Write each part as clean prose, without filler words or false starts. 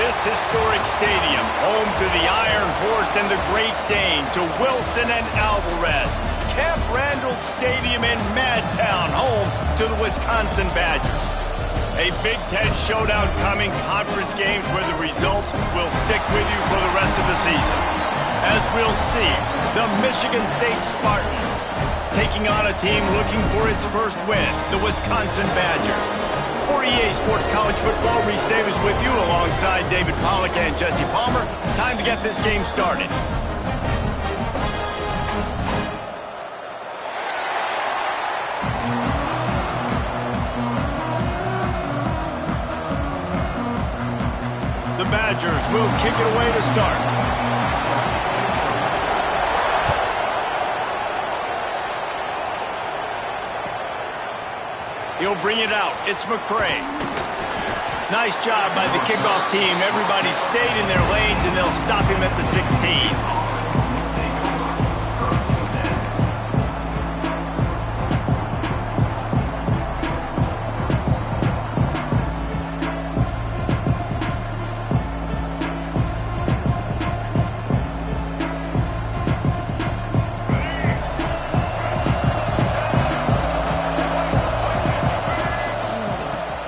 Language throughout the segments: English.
this historic stadium, home to the Iron Horse and the Great Dane, to Wilson and Alvarez. Camp Randall Stadium in Madtown, home to the Wisconsin Badgers. A Big Ten showdown coming, conference games where the results will stick with you for the rest of the season. As we'll see, the Michigan State Spartans taking on a team looking for its first win, the Wisconsin Badgers. For EA Sports College Football, Reese Davis with you alongside David Pollack and Jesse Palmer. Time to get this game started. The Badgers will kick it away to start. He'll bring it out. It's McCray. Nice job by the kickoff team. Everybody stayed in their lanes, and they'll stop him at the 16.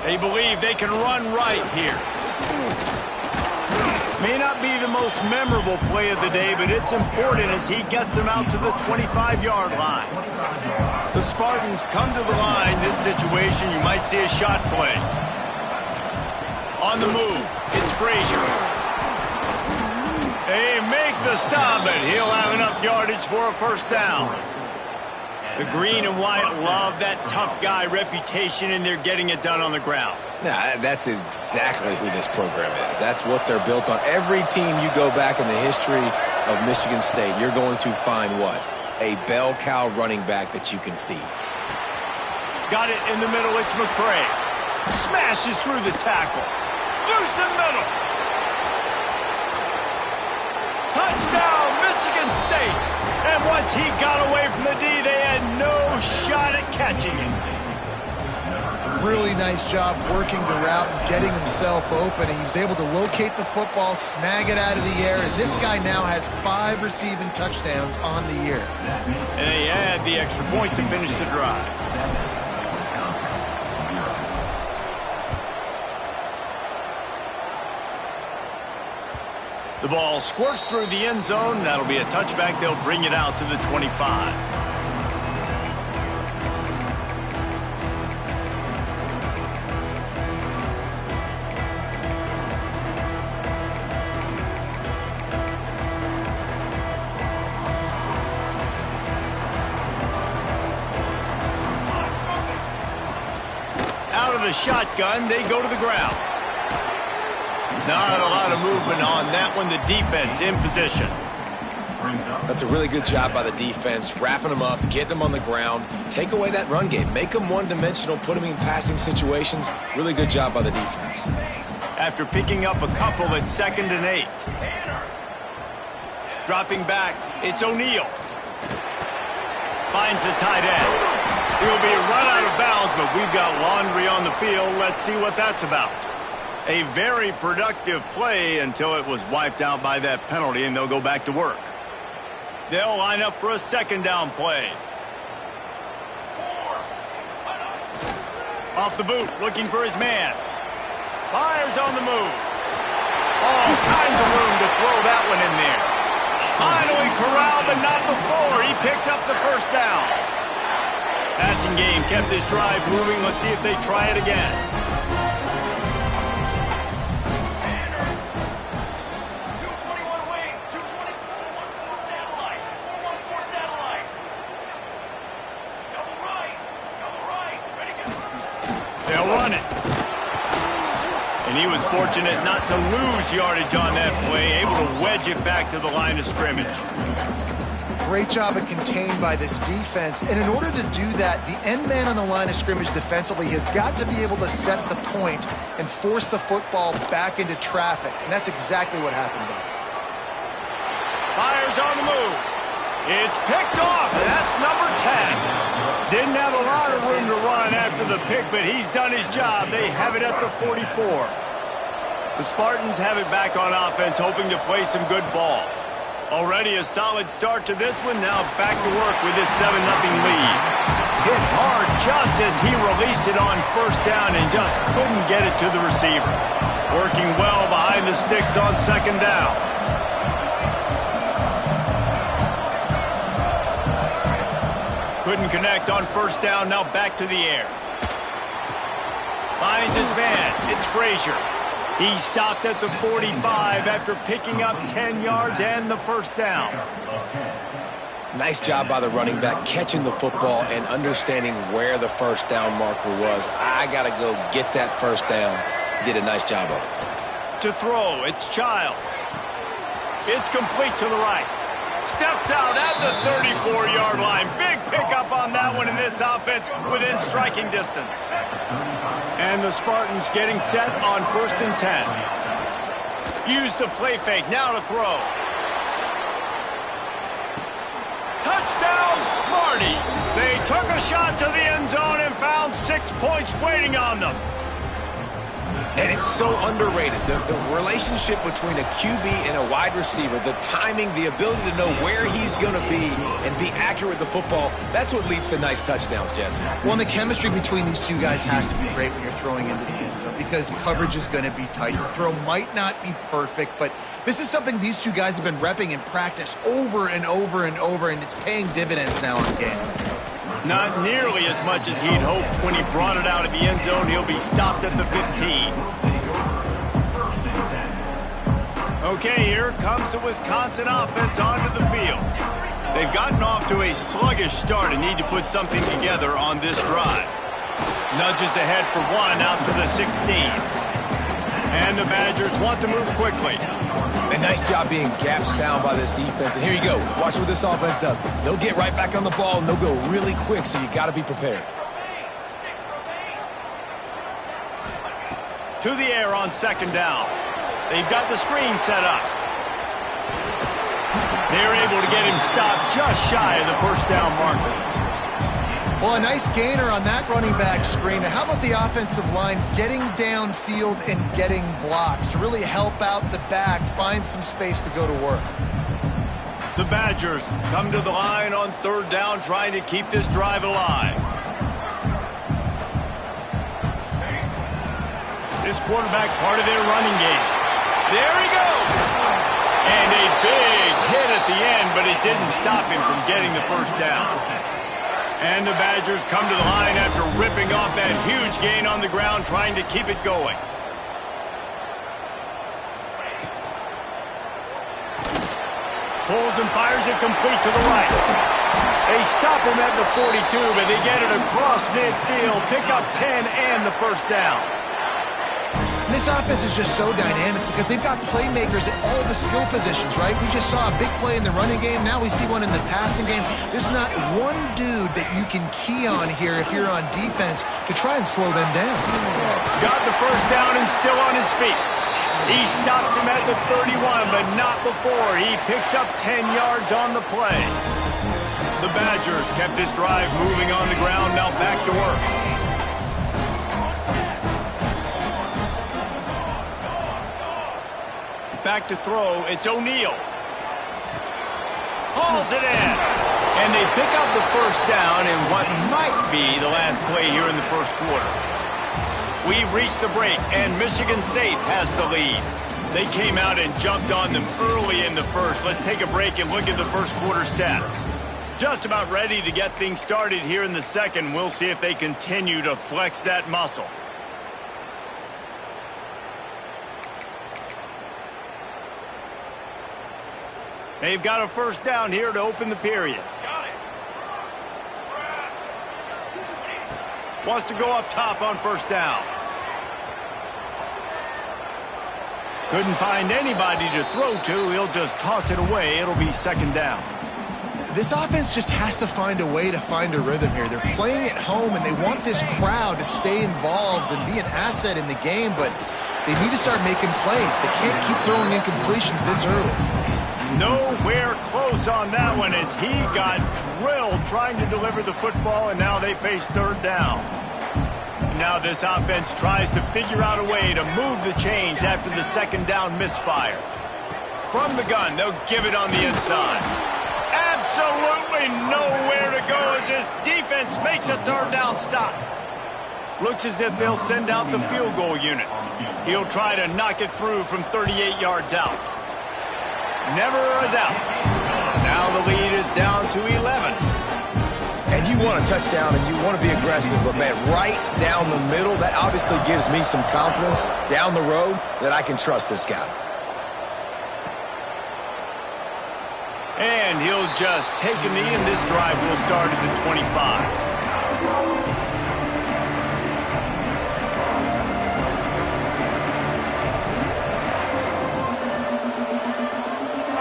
They believe they can run right here. May not be the most memorable play of the day, but it's important as he gets them out to the 25-yard line. The Spartans come to the line. This situation, you might see a shot play. On the move, it's Frazier. They make the stop, but he'll have enough yardage for a first down. The green and white love that tough guy reputation, and they're getting it done on the ground. Nah, that's exactly who this program is. That's what they're built on. Every team you go back in the history of Michigan State, you're going to find what? A bell cow running back that you can feed. Got it in the middle. It's McCray. Smashes through the tackle. Loose in the middle. Touchdown, Michigan State. And once he got away from the D, they had no shot at catching him. Really nice job working the route and getting himself open. And he was able to locate the football, snag it out of the air, and this guy now has 5 receiving touchdowns on the year. And they add the extra point to finish the drive. The ball squirts through the end zone. That'll be a touchback. They'll bring it out to the 25. Out of the shotgun, they go to the ground. Not a lot of movement on that one. The defense in position. That's a really good job by the defense, wrapping them up, getting them on the ground, take away that run game, make them one-dimensional, put them in passing situations. Really good job by the defense. After picking up a couple at 2nd and 8. Dropping back, it's O'Neal. Finds the tight end. He'll be run out of bounds, but we've got laundry on the field. Let's see what that's about. A very productive play until it was wiped out by that penalty, and they'll go back to work. They'll line up for a 2nd down play. Off the boot, looking for his man. Fires on the move. All kinds of room to throw that one in there. Finally corralled, but not before. He picks up the first down. Passing game kept this drive moving. Let's see if they try it again. They'll run it. And he was fortunate not to lose yardage on that play, able to wedge it back to the line of scrimmage. Great job of contained by this defense. And in order to do that, the end man on the line of scrimmage defensively has got to be able to set the point and force the football back into traffic. And that's exactly what happened there. Fires on the move. It's picked off. That's number 10. Didn't have a lot of room to run after the pick, but he's done his job. They have it at the 44. The Spartans have it back on offense, hoping to play some good ball. Already a solid start to this one. Now back to work with this 7-0 lead. Hit hard just as he released it on first down and just couldn't get it to the receiver. Working well behind the sticks on second down. Couldn't connect on first down. Now back to the air. Finds his man. It's Frazier. He stopped at the 45 after picking up 10 yards and the first down. Nice job by the running back catching the football and understanding where the first down marker was. I got to go get that first down. He did a nice job of it. To throw, it's Childs. It's complete to the right. Steps out at the 34-yard line. Big pickup on that one in this offense within striking distance. And the Spartans getting set on 1st and 10. Use the play fake. Now to throw. Touchdown, Smarty. They took a shot to the end zone and found 6 points waiting on them. And it's so underrated. The relationship between a QB and a wide receiver, the timing, the ability to know where he's going to be and be accurate with the football, that's what leads to nice touchdowns, Jesse. Well, and the chemistry between these two guys has to be great when you're throwing into the end zone because coverage is going to be tight. The throw might not be perfect, but this is something these two guys have been repping in practice over and over and over, and it's paying dividends now in game. Not nearly as much as he'd hoped when he brought it out of the end zone. He'll be stopped at the 15. Okay, here comes the Wisconsin offense onto the field. They've gotten off to a sluggish start and need to put something together on this drive. Nudges ahead for one out to the 16. And the Badgers want to move quickly. A nice job being gap sound by this defense. And here you go. Watch what this offense does. They'll get right back on the ball, and they'll go really quick, so you got to be prepared. To the air on second down. They've got the screen set up. They're able to get him stopped just shy of the first down marker. Well, a nice gainer on that running back screen. Now, how about the offensive line getting downfield and getting blocks to really help out the back, find some space to go to work? The Badgers come to the line on third down, trying to keep this drive alive. This quarterback part of their running game. There he goes! And a big hit at the end, but it didn't stop him from getting the first down. And the Badgers come to the line after ripping off that huge gain on the ground, trying to keep it going. Pulls and fires it complete to the right. They stop him at the 42, but they get it across midfield, pick up 10 and the first down. And this offense is just so dynamic because they've got playmakers at all the skill positions, right? We just saw a big play in the running game. Now we see one in the passing game. There's not one dude that you can key on here if you're on defense to try and slow them down. Got the first down and still on his feet. He stops him at the 31, but not before. He picks up 10 yards on the play. The Badgers kept this drive moving on the ground. Now back to work. Back to throw, it's O'Neal. Hauls it in. And they pick up the first down in what might be the last play here in the first quarter. We've reached the break, and Michigan State has the lead. They came out and jumped on them early in the first. Let's take a break and look at the first quarter stats. Just about ready to get things started here in the second. We'll see if they continue to flex that muscle. They've got a first down here to open the period. Wants to go up top on first down. Couldn't find anybody to throw to. He'll just toss it away. It'll be second down. This offense just has to find a way to find a rhythm here. They're playing at home, and they want this crowd to stay involved and be an asset in the game, but they need to start making plays. They can't keep throwing incompletions this early. Nowhere close on that one as he got drilled trying to deliver the football, and now they face third down. Now this offense tries to figure out a way to move the chains after the second down misfire. From the gun, they'll give it on the inside. Absolutely nowhere to go as this defense makes a third down stop. Looks as if they'll send out the field goal unit. He'll try to knock it through from 38 yards out. Never a doubt. Now the lead is down to 11. And you want a touchdown and you want to be aggressive, but man, right down the middle, that obviously gives me some confidence down the road that I can trust this guy. And he'll just take a knee, and this drive will start at the 25.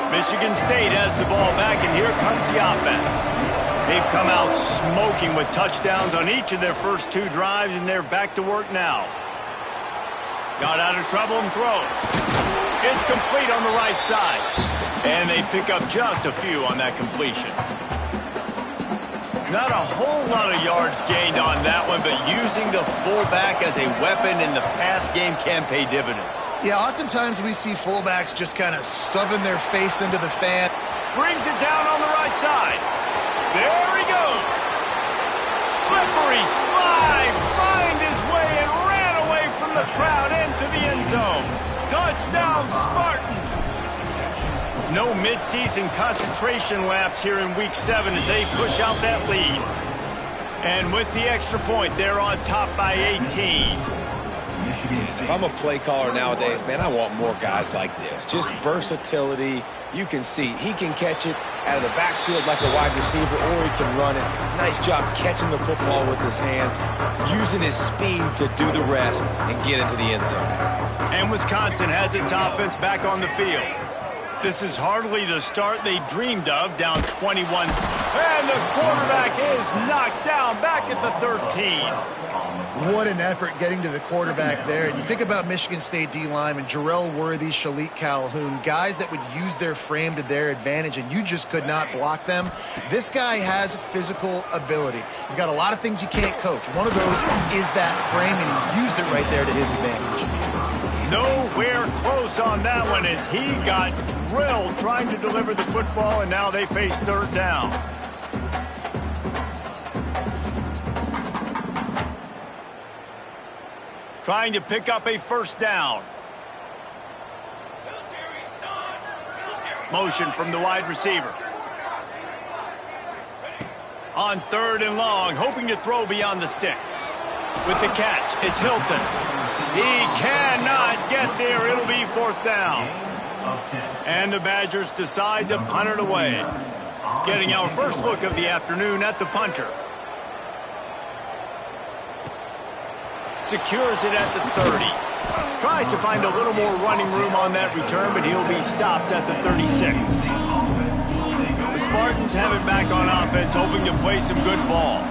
Michigan State has the ball back, and here comes the offense. They've come out smoking with touchdowns on each of their first two drives, and they're back to work now. Got out of trouble and throws. It's complete on the right side. And they pick up just a few on that completion. Not a whole lot of yards gained on that one, but using the fullback as a weapon in the pass game can pay dividends. Yeah, oftentimes we see fullbacks just kind of shoving their face into the fan. Brings it down on the right side. There he goes. Slippery slide. Find his way and ran away from the crowd into the end zone. Touchdown, Spartans. No midseason concentration laps here in Week 7 as they push out that lead. And with the extra point, they're on top by 18. If I'm a play caller nowadays, man, I want more guys like this. Just versatility. You can see he can catch it out of the backfield like a wide receiver, or he can run it. Nice job catching the football with his hands, using his speed to do the rest and get into the end zone. And Wisconsin has its offense back on the field. This is hardly the start they dreamed of, down 21. And the quarterback is knocked down back at the 13. What an effort getting to the quarterback there. And you think about Michigan State D-linemen, Jarrell Worthy, Shalik Calhoun, guys that would use their frame to their advantage, and you just could not block them. This guy has physical ability. He's got a lot of things you can't coach. One of those is that frame, and he used it right there to his advantage. Nowhere close on that one as he got drilled trying to deliver the football, and now they face third down. Trying to pick up a first down. Motion from the wide receiver. On third and long, hoping to throw beyond the sticks. With the catch, it's Hilton. He cannot get there. It'll be fourth down. And the Badgers decide to punt it away. Getting our first look of the afternoon at the punter. Secures it at the 30. Tries to find a little more running room on that return, but he'll be stopped at the 36. The Spartans have it back on offense, hoping to play some good ball.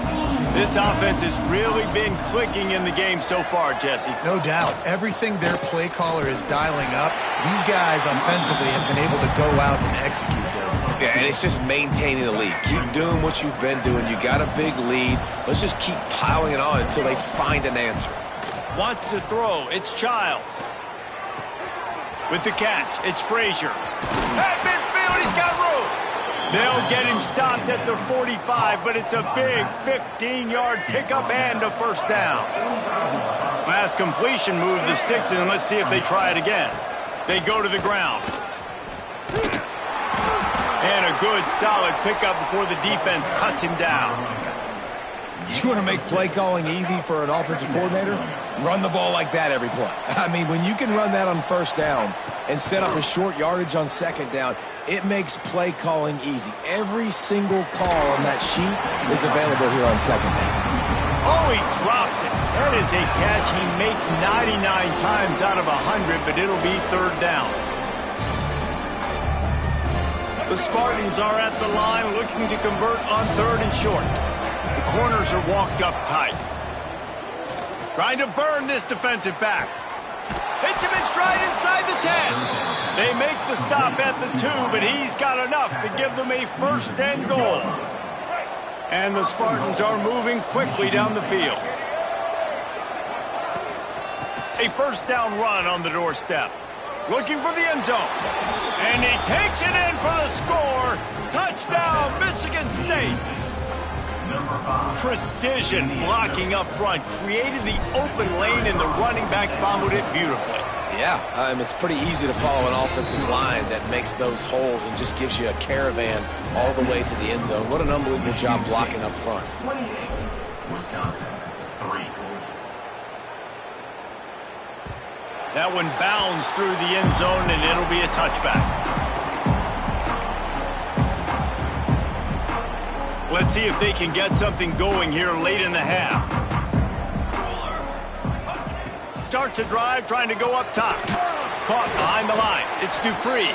This offense has really been clicking in the game so far, Jesse. No doubt. Everything their play caller is dialing up, these guys offensively have been able to go out and execute there. Yeah, and it's just maintaining the lead. Keep doing what you've been doing. You got a big lead. Let's just keep piling it on until they find an answer. Wants to throw. It's Childs. With the catch, it's Frazier. At midfield, he's got room. They'll get him stopped at the 45, but it's a big 15-yard pickup and a first down. Last completion moved the sticks in, and let's see if they try it again. They go to the ground. And a good, solid pickup before the defense cuts him down. You want to make play calling easy for an offensive coordinator? Run the ball like that every play. I mean, when you can run that on first down and set up a short yardage on second down, it makes play calling easy. Every single call on that sheet is available here on second down. Oh, he drops it. That is a catch he makes 99 times out of 100, but it'll be third down. The Spartans are at the line looking to convert on third and short. The corners are walked up tight. Trying to burn this defensive back. Hits him in stride inside the 10. They make the stop at the 2, but he's got enough to give them a first and goal. And the Spartans are moving quickly down the field. A first down run on the doorstep. Looking for the end zone. And he takes it in for the score. Touchdown, Michigan State. Precision blocking up front. Created the open lane, and the running back followed it beautifully. Yeah, it's pretty easy to follow an offensive line that makes those holes and just gives you a caravan all the way to the end zone. What an unbelievable job blocking up front. 28, Wisconsin, 3. That one bounds through the end zone, and it'll be a touchback. Let's see if they can get something going here late in the half. Starts a drive trying to go up top. Caught behind the line. It's Dupree.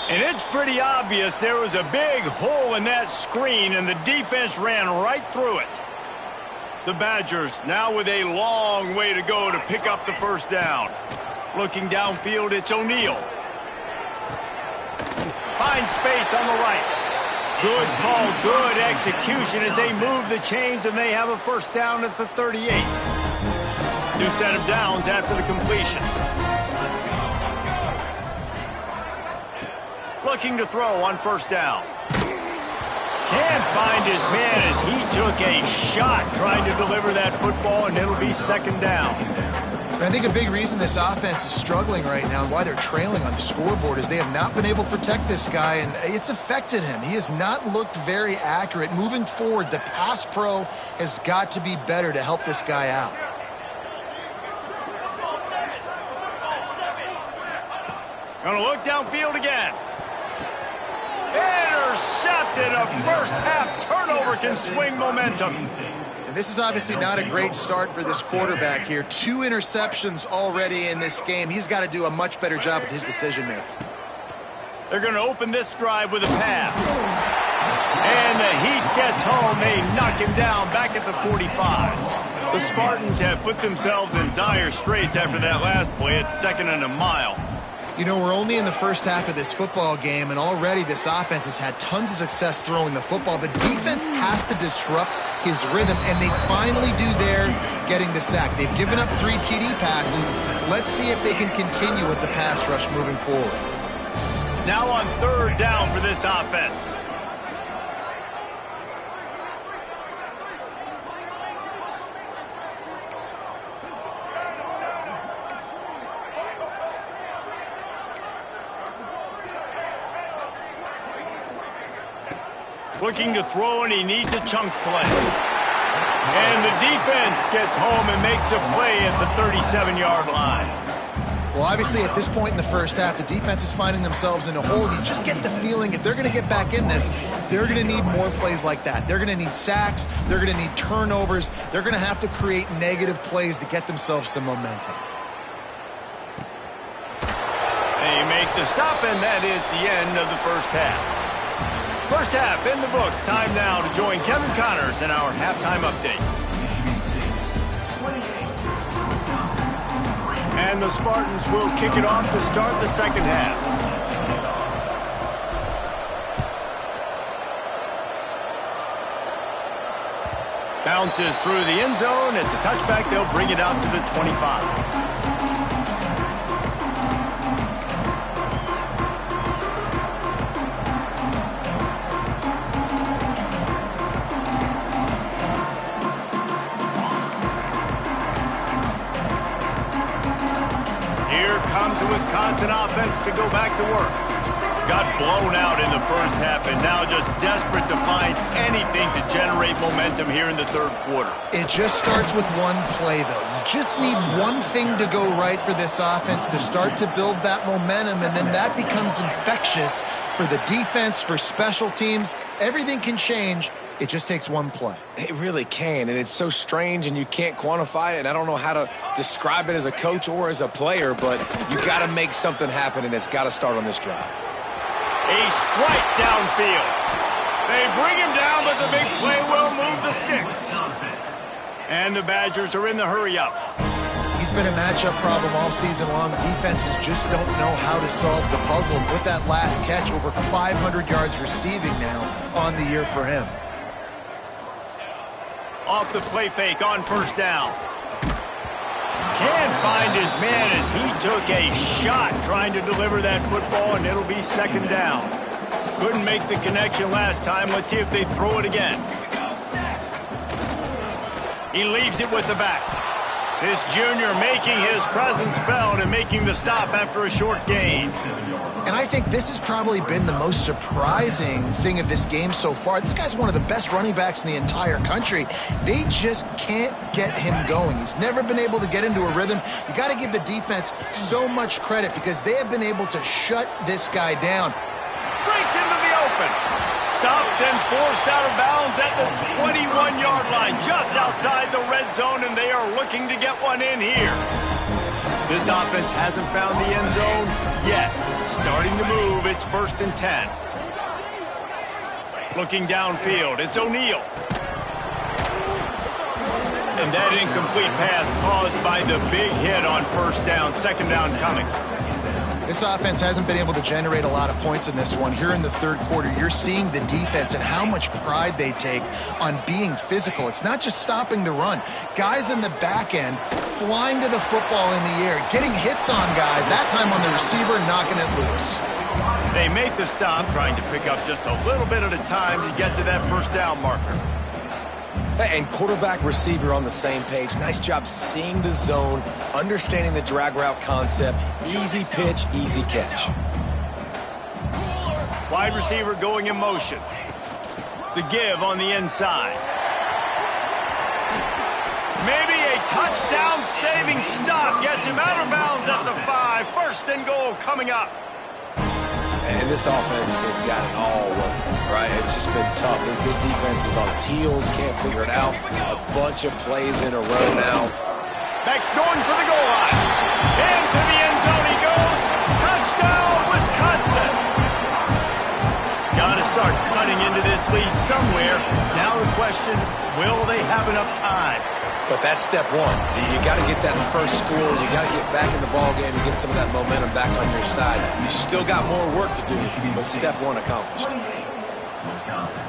And it's pretty obvious there was a big hole in that screen, and the defense ran right through it. The Badgers now with a long way to go to pick up the first down. Looking downfield, it's O'Neal. Finds space on the right. Good call, good execution as they move the chains, and they have a first down at the 38. New set of downs after the completion. Looking to throw on first down. Can't find his man as he took a shot trying to deliver that football, and it'll be second down. I think a big reason this offense is struggling right now and why they're trailing on the scoreboard is they have not been able to protect this guy, and it's affected him. He has not looked very accurate. Moving forward, the pass pro has got to be better to help this guy out. Gonna look downfield again. Intercepted. A first half turnover can swing momentum. This is obviously not a great start for this quarterback here. 2 interceptions already in this game. He's got to do a much better job with his decision-making. They're going to open this drive with a pass. And the Heat gets home. They knock him down back at the 45. The Spartans have put themselves in dire straits after that last play. It's 2nd and a mile. You know, we're only in the first half of this football game, and already this offense has had tons of success throwing the football. The defense has to disrupt his rhythm, and they finally do there, getting the sack. They've given up 3 TD passes. Let's see if they can continue with the pass rush moving forward. Now on 3rd down for this offense. Looking to throw, and he needs a chunk play. And the defense gets home and makes a play at the 37-yard line. Well, obviously, at this point in the first half, the defense is finding themselves in a hole. You just get the feeling if they're going to get back in this, they're going to need more plays like that. They're going to need sacks. They're going to need turnovers. They're going to have to create negative plays to get themselves some momentum. They make the stop, and that is the end of the first half. First half in the books. Time now to join Kevin Connors in our halftime update. And the Spartans will kick it off to start the second half. Bounces through the end zone. It's a touchback. They'll bring it out to the 25. Wisconsin offense to go back to work. Got blown out in the first half and now just desperate to find anything to generate momentum here in the 3rd quarter. It just starts with one play, though. You just need one thing to go right for this offense to start to build that momentum, and then that becomes infectious for the defense, for special teams. Everything can change. It just takes one play. It really can, and it's so strange, and you can't quantify it, and I don't know how to describe it as a coach or as a player, but you got to make something happen, and it's got to start on this drive. A strike downfield. They bring him down, but the big play will move the sticks. And the Badgers are in the hurry-up. He's been a matchup problem all season long. Defenses just don't know how to solve the puzzle. With that last catch, over 500 yards receiving now on the year for him. Off the play fake on first down. Can't find his man as he took a shot trying to deliver that football, and it'll be second down. Couldn't make the connection last time. Let's see if they throw it again. He leaves it with the back. This junior making his presence felt and making the stop after a short gain. And I think this has probably been the most surprising thing of this game so far. This guy's one of the best running backs in the entire country. They just can't get him going. He's never been able to get into a rhythm. You got to give the defense so much credit because they have been able to shut this guy down. Breaks into the open. Stopped and forced out of bounds at the 21-yard line, just outside the red zone, and they are looking to get one in here. This offense hasn't found the end zone yet. Starting to move, it's 1st and 10. Looking downfield, it's O'Neal. And that incomplete pass caused by the big hit on 1st down, 2nd down coming. This offense hasn't been able to generate a lot of points in this one. Here in the third quarter, you're seeing the defense and how much pride they take on being physical. It's not just stopping the run. Guys in the back end flying to the football in the air, getting hits on guys, that time on the receiver, knocking it loose. They make the stop, trying to pick up just a little bit at a time to get to that 1st down marker. And quarterback receiver on the same page. Nice job seeing the zone, understanding the drag route concept. Easy pitch, easy catch. Wide receiver going in motion. The give on the inside. Maybe a touchdown-saving stop gets him out of bounds at the 5. 1st and goal coming up. And this offense has got it all working, right? It's just been tough. This defense is on its heels, can't figure it out. A bunch of plays in a row now. Beck's going for the goal line. Into the end zone he goes. Touchdown, Wisconsin. Got to start cutting into this lead somewhere. Now the question, will they have enough time? But that's step one. You got to get that first score. You got to get back in the ball game and get some of that momentum back on your side. You still got more work to do, but step one accomplished. Wisconsin,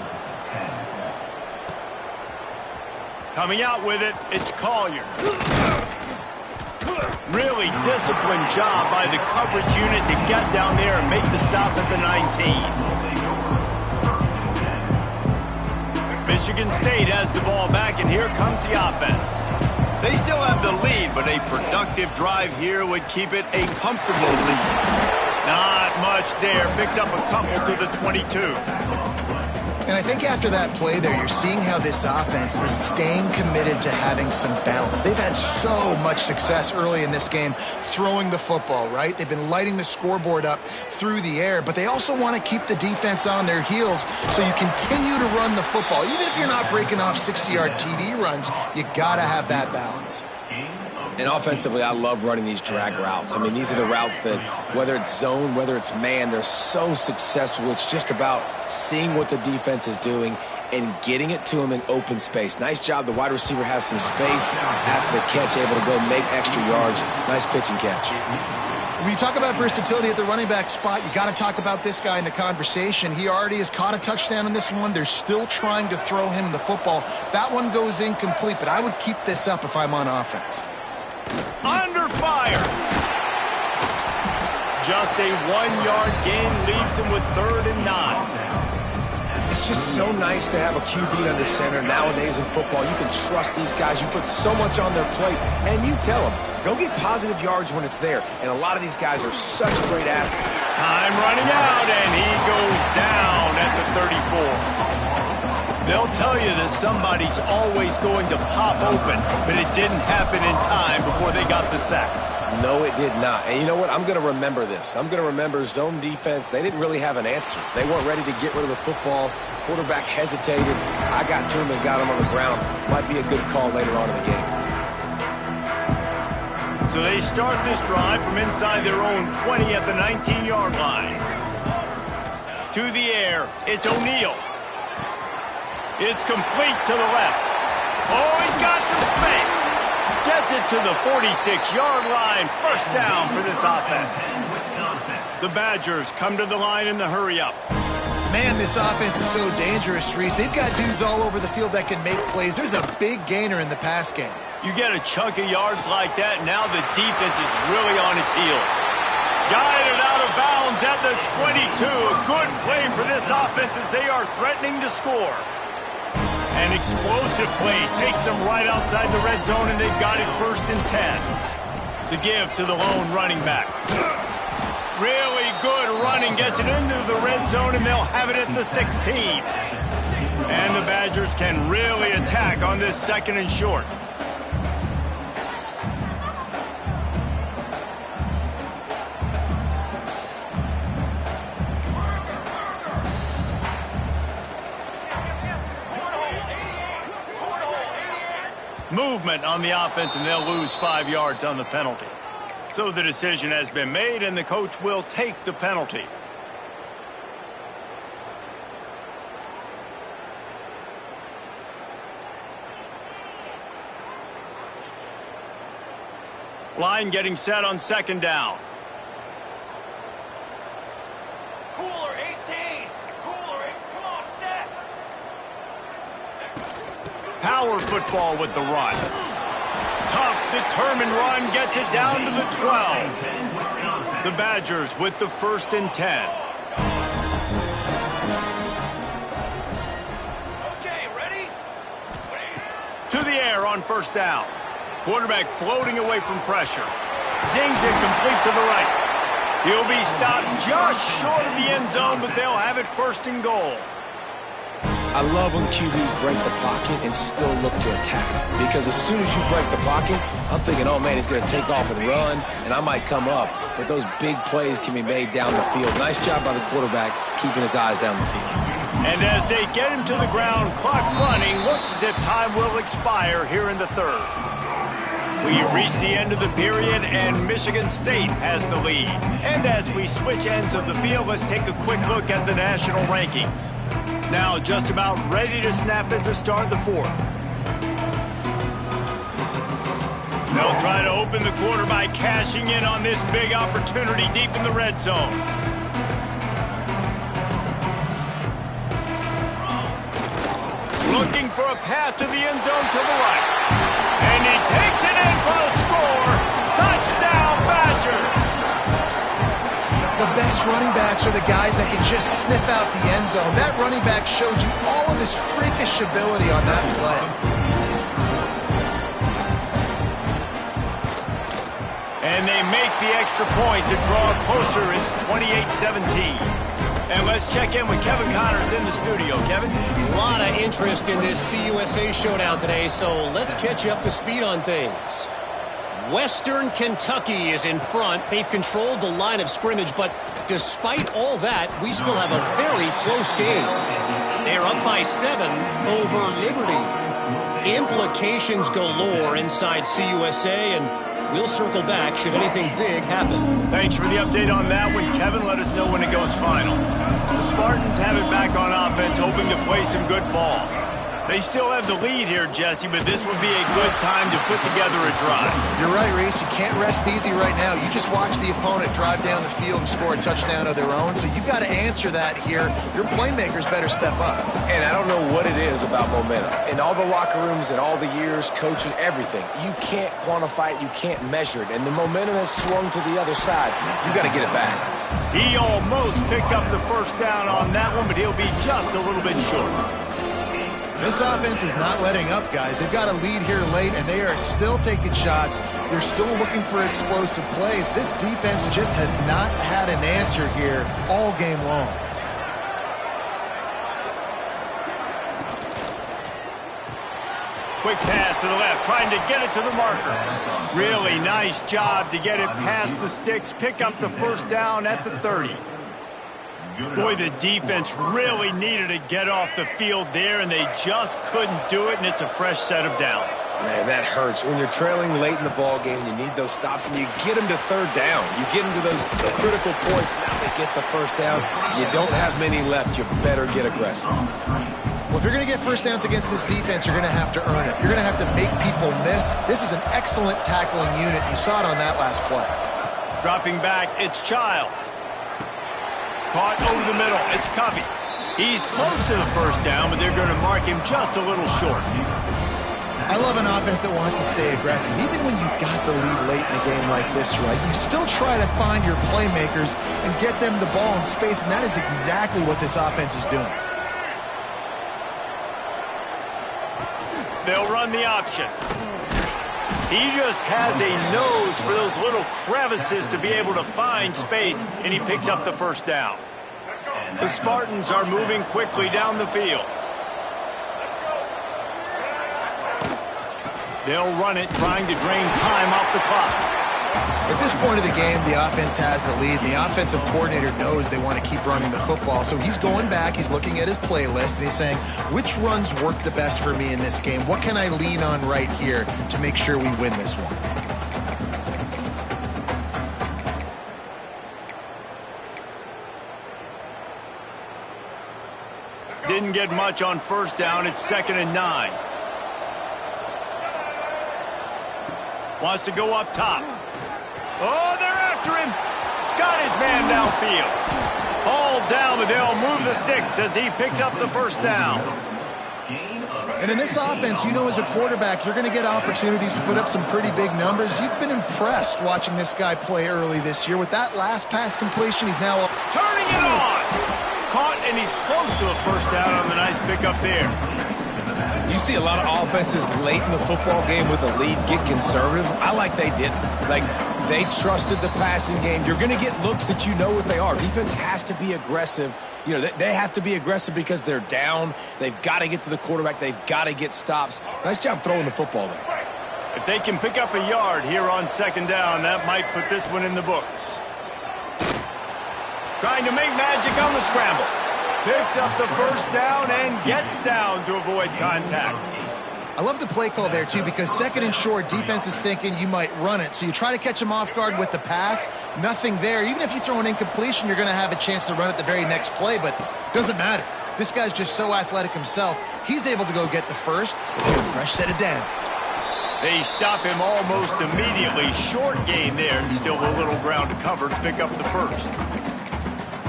10. Coming out with it, it's Collier. Really disciplined job by the coverage unit to get down there and make the stop at the 19. Michigan State has the ball back, and here comes the offense. They still have the lead, but a productive drive here would keep it a comfortable lead. Not much there. Picks up a couple to the 22. And I think after that play there, you're seeing how this offense is staying committed to having some balance. They've had so much success early in this game throwing the football, right? They've been lighting the scoreboard up through the air, but they also want to keep the defense on their heels so you continue to run the football. Even if you're not breaking off 60-yard TD runs, you got to have that balance. And offensively, I love running these drag routes. I mean, these are the routes that, whether it's zone, whether it's man, they're so successful. It's just about seeing what the defense is doing and getting it to them in open space. Nice job. The wide receiver has some space after the catch, able to go make extra yards. Nice pitch and catch. When you talk about versatility at the running back spot, you got to talk about this guy in the conversation. He already has caught a touchdown in this one. They're still trying to throw him the football. That one goes incomplete, but I would keep this up if I'm on offense. Under fire. Just a 1-yard gain leaves them with 3rd and 9. It's just so nice to have a QB under center. Nowadays in football, you can trust these guys. You put so much on their plate, and you tell them, go get positive yards when it's there. And a lot of these guys are such great athletes. Time running out, and he goes down at the 34. They'll tell you that somebody's always going to pop open, but it didn't happen in time before they got the sack. No, it did not. And you know what? I'm going to remember this. I'm going to remember zone defense. They didn't really have an answer. They weren't ready to get rid of the football. Quarterback hesitated. I got to him and got him on the ground. Might be a good call later on in the game. So they start this drive from inside their own 20 at the 19-yard line. To the air, it's O'Neal. It's complete to the left. Oh, he's got some space. Gets it to the 46-yard line. 1st down for this offense. The Badgers come to the line in the hurry-up. Man, this offense is so dangerous, Reese. They've got dudes all over the field that can make plays. There's a big gainer in the pass game. You get a chunk of yards like that, now the defense is really on its heels. Guided out of bounds at the 22. A good play for this offense as they are threatening to score. An explosive play takes them right outside the red zone, and they've got it 1st and 10. The give to the lone running back. Really good running, gets it into the red zone, and they'll have it at the 16. And the Badgers can really attack on this 2nd and short. Movement on the offense, and they'll lose 5 yards on the penalty. So the decision has been made, and the coach will take the penalty. Line getting set on 2nd down. Cooler 18. Cooler 8. Come on, set. Power football with the run. Tough, determined run gets it down to the 12. The Badgers with the 1st and 10. Okay, ready? To the air on 1st down. Quarterback floating away from pressure. Zings it complete to the right. He'll be stopped just short of the end zone, but they'll have it 1st and goal. I love when QBs break the pocket and still look to attack. Because as soon as you break the pocket, I'm thinking, oh man, he's going to take off and run, and I might come up. But those big plays can be made down the field. Nice job by the quarterback keeping his eyes down the field. And as they get him to the ground, clock running, looks as if time will expire here in the 3rd. We've reached the end of the period, and Michigan State has the lead. And as we switch ends of the field, let's take a quick look at the national rankings. Now just about ready to snap it to start the 4th. They'll try to open the quarter by cashing in on this big opportunity deep in the red zone. Looking for a path to the end zone to the right. And he takes it in for a score. Touchdown, Badgers! The best running backs are the guys that can just sniff out the end zone. That running back showed you all of his freakish ability on that play. And they make the extra point to draw closer. It's 28-17. And let's check in with Kevin Connors in the studio. Kevin? A lot of interest in this CUSA showdown today, so let's catch you up to speed on things. Western Kentucky is in front. They've controlled the line of scrimmage, but despite all that, we still have a very close game. They're up by 7 over Liberty. Implications galore inside CUSA, and we'll circle back should anything big happen. Thanks for the update on that one, Kevin. Let us know when it goes final. The Spartans have it back on offense, hoping to play some good ball. They still have the lead here, Jesse, but this would be a good time to put together a drive. You're right, Reese. You can't rest easy right now. You just watch the opponent drive down the field and score a touchdown of their own, so you've got to answer that here. Your playmakers better step up. And I don't know what it is about momentum. In all the locker rooms and all the years, coaching, everything, you can't quantify it, you can't measure it. And the momentum has swung to the other side. You got to get it back. He almost picked up the 1st down on that one, but he'll be just a little bit short. This offense is not letting up, guys. They've got a lead here late, and they are still taking shots. They're still looking for explosive plays. This defense just has not had an answer here all game long. Quick pass to the left, trying to get it to the marker. Really nice job to get it past the sticks, pick up the 1st down at the 30. Boy, the defense really needed to get off the field there, and they just couldn't do it, and it's a fresh set of downs. Man, that hurts. When you're trailing late in the ball game, you need those stops, and you get them to 3rd down. You get them to those critical points. Now they get the 1st down. You don't have many left. You better get aggressive. Well, if you're going to get 1st downs against this defense, you're going to have to earn it. You're going to have to make people miss. This is an excellent tackling unit. You saw it on that last play. Dropping back, it's Childs. Caught over the middle, it's Covey. He's close to the 1st down, but they're going to mark him just a little short. I love an offense that wants to stay aggressive. Even when you've got the lead late in a game like this, right, you still try to find your playmakers and get them the ball in space, and that is exactly what this offense is doing. They'll run the option. He just has a nose for those little crevices to be able to find space, and he picks up the first down. The Spartans are moving quickly down the field. They'll run it, trying to drain time off the clock. At this point of the game, the offense has the lead. The offensive coordinator knows they want to keep running the football, so he's going back, he's looking at his playlist, and he's saying, which runs work the best for me in this game? What can I lean on right here to make sure we win this one? Didn't get much on first down. It's 2nd and 9. Wants to go up top. Oh, they're after him. Got his man downfield. All down, but they'll move the sticks as he picks up the first down. And in this offense, you know, as a quarterback, you're going to get opportunities to put up some pretty big numbers. You've been impressed watching this guy play early this year. With that last pass completion, he's now turning it on. Caught, and he's close to a first down on the nice pickup there. You see a lot of offenses late in the football game with a lead get conservative. I like they didn't. Like, they trusted the passing game. You're going to get looks that you know what they are. Defense has to be aggressive. You know, they have to be aggressive because they're down. They've got to get to the quarterback. They've got to get stops. Nice job throwing the football there. If they can pick up a yard here on 2nd down, that might put this one in the books. Trying to make magic on the scramble. Picks up the first down and gets down to avoid contact. I love the play call there, too, because 2nd and short, defense is thinking you might run it. So you try to catch them off guard with the pass. Nothing there. Even if you throw an incompletion, you're going to have a chance to run it the very next play, but doesn't matter. This guy's just so athletic himself. He's able to go get the first. It's a fresh set of downs. They stop him almost immediately. Short gain there, and still a little ground to cover to pick up the first.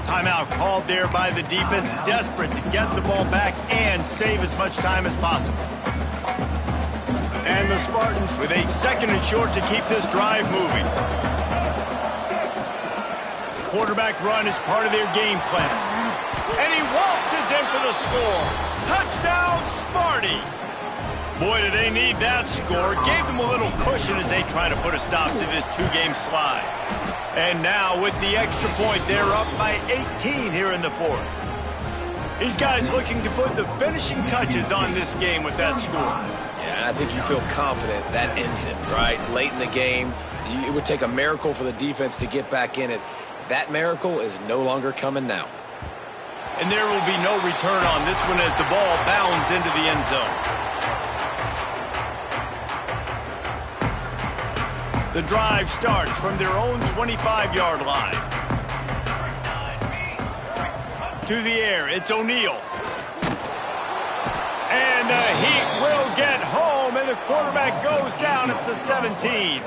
Timeout called there by the defense, desperate to get the ball back and save as much time as possible. And the Spartans with a 2nd and short to keep this drive moving. Quarterback run is part of their game plan. And he waltzes in for the score. Touchdown, Sparty! Boy, do they need that score. Gave them a little cushion as they try to put a stop to this 2-game slide. And now with the extra point, they're up by 18 here in the 4th. These guys looking to put the finishing touches on this game with that score. Yeah, I think you feel confident that ends it, right? Late in the game, it would take a miracle for the defense to get back in it. That miracle is no longer coming now. And there will be no return on this one as the ball bounds into the end zone. The drive starts from their own 25-yard line. To the air, it's O'Neal. And the Heat will get home, and the quarterback goes down at the 17.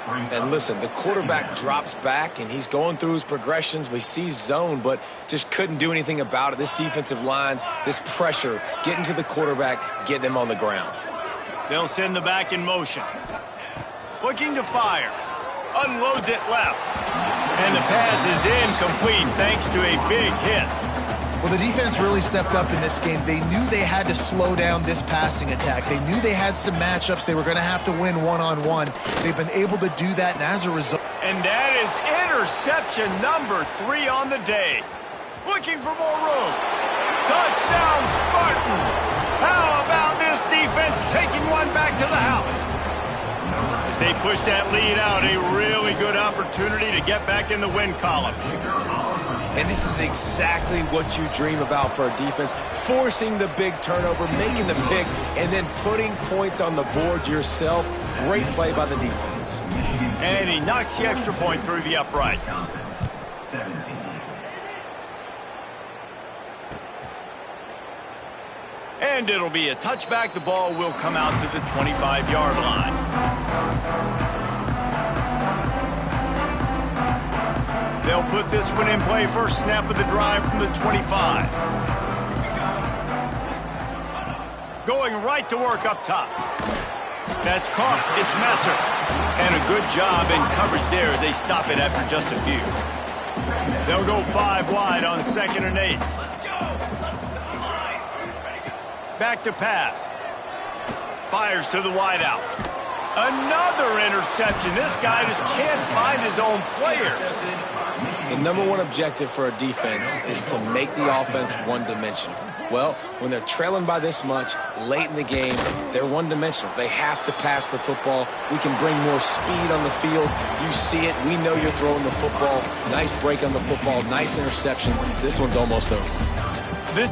And listen, the quarterback drops back, and he's going through his progressions. We see zone, but just couldn't do anything about it. This defensive line, this pressure, getting to the quarterback, getting him on the ground. They'll send the back in motion. Looking to fire. Unloads it left. And the pass is incomplete thanks to a big hit. Well, the defense really stepped up in this game. They knew they had to slow down this passing attack. They knew they had some matchups they were going to have to win one-on-one. They've been able to do that, and as a result... And that is interception number 3 on the day. Looking for more room. Touchdown, Spartans! How about this defense taking one back to the house? As they push that lead out, a really good opportunity to get back in the win column. And this is exactly what you dream about for a defense. Forcing the big turnover, making the pick, and then putting points on the board yourself. Great play by the defense. And he knocks the extra point through the uprights. And it'll be a touchback. The ball will come out to the 25-yard line. They'll put this one in play. First snap of the drive from the 25. going right to work up top. That's caught. It's Messer. And a good job in coverage there as they stop it after just a few. They'll go 5 wide on 2nd and 8. Back to pass. Fires to the wideout. Another interception. This guy just can't find his own players. The #1 objective for a defense is to make the offense one-dimensional. Well, when they're trailing by this much late in the game, they're one-dimensional. They have to pass the football. We can bring more speed on the field. You see it. We know you're throwing the football. Nice break on the football. Nice interception. This one's almost over. This